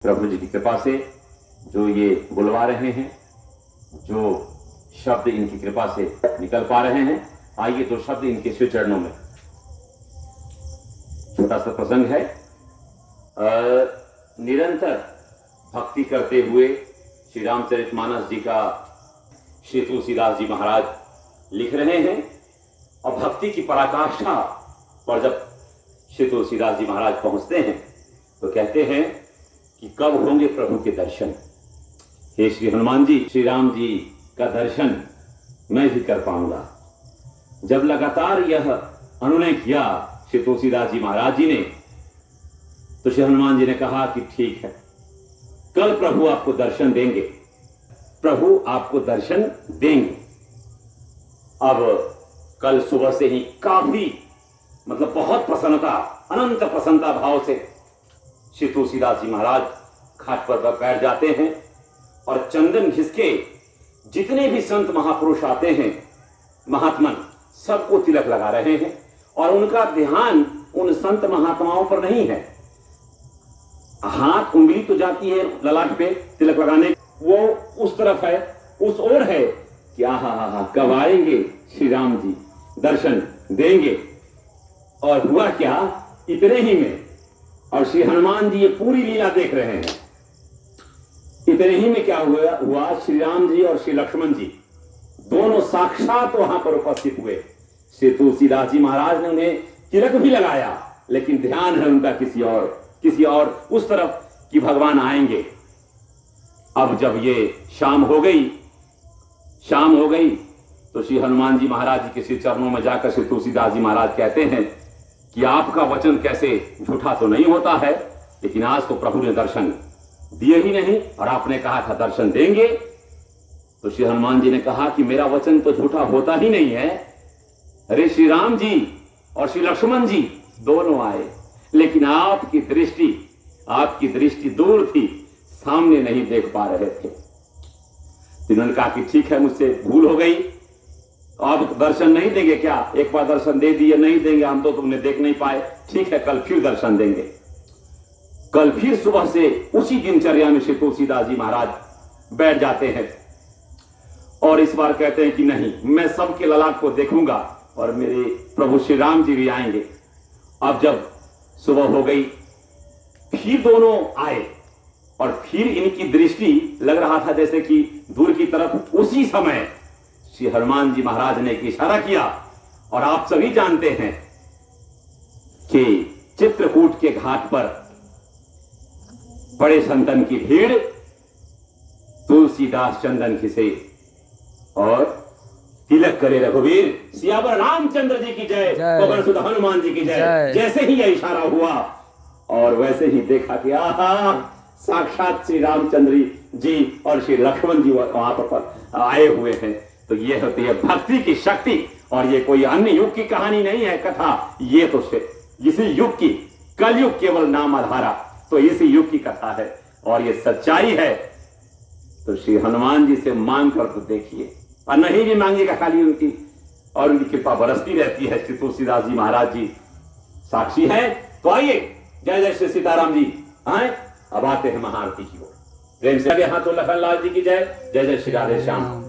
प्रभु जी की कृपा से जो ये बुलवा रहे हैं, जो शब्द इनकी कृपा से निकल पा रहे हैं, आइए तो शब्द इनके श्री चरणों में। छोटा सा प्रसंग है। निरंतर भक्ति करते हुए श्री रामचरितमानस जी का श्री तुलसीदास जी महाराज लिख रहे हैं, और भक्ति की पराकाष्ठा पर जब श्री तुलसीदास जी महाराज पहुंचते हैं तो कहते हैं कि कब होंगे प्रभु के दर्शन। हे श्री हनुमान जी, श्री राम जी का दर्शन मैं भी कर पाऊंगा। जब लगातार यह अनुनय किया श्री तुलसीदास जी महाराज जी ने, तो श्री हनुमान जी ने कहा कि ठीक है, कल प्रभु आपको दर्शन देंगे, प्रभु आपको दर्शन देंगे। अब कल सुबह से ही काफी बहुत प्रसन्नता, अनंत प्रसन्नता भाव से श्री तुलसीदास जी महाराज घाट पर बैठ जाते हैं, और चंदन घिसके जितने भी संत महापुरुष आते हैं, महात्मन, सबको तिलक लगा रहे हैं। और उनका ध्यान उन संत महात्माओं पर नहीं है। हाथ उंगली तो जाती है ललाट पे तिलक लगाने, वो उस तरफ है, उस ओर है कि आहा कब आएंगे श्री राम जी, दर्शन देंगे। और हुआ क्या, इतने ही में, और श्री हनुमान जी ये पूरी लीला देख रहे हैं, इतने ही में क्या हुआ, श्री राम जी और श्री लक्ष्मण जी दोनों साक्षात वहां पर उपस्थित हुए। श्री तुलसीदास जी महाराज ने उन्हें तिलक भी लगाया, लेकिन ध्यान है उनका किसी और उस तरफ कि भगवान आएंगे। अब जब ये शाम हो गई तो श्री हनुमान जी महाराज जी के श्री चरणों में जाकर श्री तुलसीदास जी महाराज कहते हैं कि आपका वचन कैसे झूठा तो नहीं होता है, लेकिन आज तो प्रभु ने दर्शन दिए ही नहीं, और आपने कहा था दर्शन देंगे। तो श्री हनुमान जी ने कहा कि मेरा वचन तो झूठा होता ही नहीं है। अरे श्री राम जी और श्री लक्ष्मण जी दोनों आए, लेकिन आपकी दृष्टि दूर थी, सामने नहीं देख पा रहे थे। उन्होंने कहा कि ठीक है, मुझसे भूल हो गई, अब दर्शन नहीं देंगे क्या? एक बार दर्शन दे दिए, नहीं देंगे हम तो तुमने देख नहीं पाए, ठीक है, कल फिर दर्शन देंगे। कल फिर सुबह से उसी दिनचर्या में श्री तुलसीदास जी महाराज बैठ जाते हैं, और इस बार कहते हैं कि नहीं, मैं सबके ललाट को देखूंगा, और मेरे प्रभु श्री राम जी भी आएंगे। अब जब सुबह हो गई, फिर दोनों आए, और फिर इनकी दृष्टि लग रहा था जैसे कि दूर की तरफ। उसी समय श्री हनुमान जी महाराज ने एक इशारा किया, और आप सभी जानते हैं कि चित्रकूट के घाट पर बड़े संतन की भीड़, तुलसीदास चंदन खिसे और तिलक करे रघुवीर, सियावर रामचंद्र जी की जय, पवन सुत हनुमान जी की जय। जैसे ही यह इशारा हुआ, और वैसे ही देखा कि आहा, साक्षात श्री रामचंद्र जी और श्री लक्ष्मण जी वहां पर आए हुए हैं। तो ये होती है भक्ति की शक्ति, और ये कोई अन्य युग की कहानी नहीं है कथा, ये तो इसी युग की, कलयुग केवल नाम आधारा, तो इसी युग की कथा है, और ये सच्चाई है। तो श्री हनुमान जी से मांग कर तो देखिए, और नहीं भी मांगेगा खाली उनकी, और उनकी कृपा बरसती रहती है। श्री तुलसीदास जी महाराज जी साक्षी है। तो आइए, जय जय श्री सीताराम जी आए। अब आते हैं महाआरती की ओर। प्रेम से आगे हाथों लखन लाल जी की जय, जय जय श्री राधे श्याम।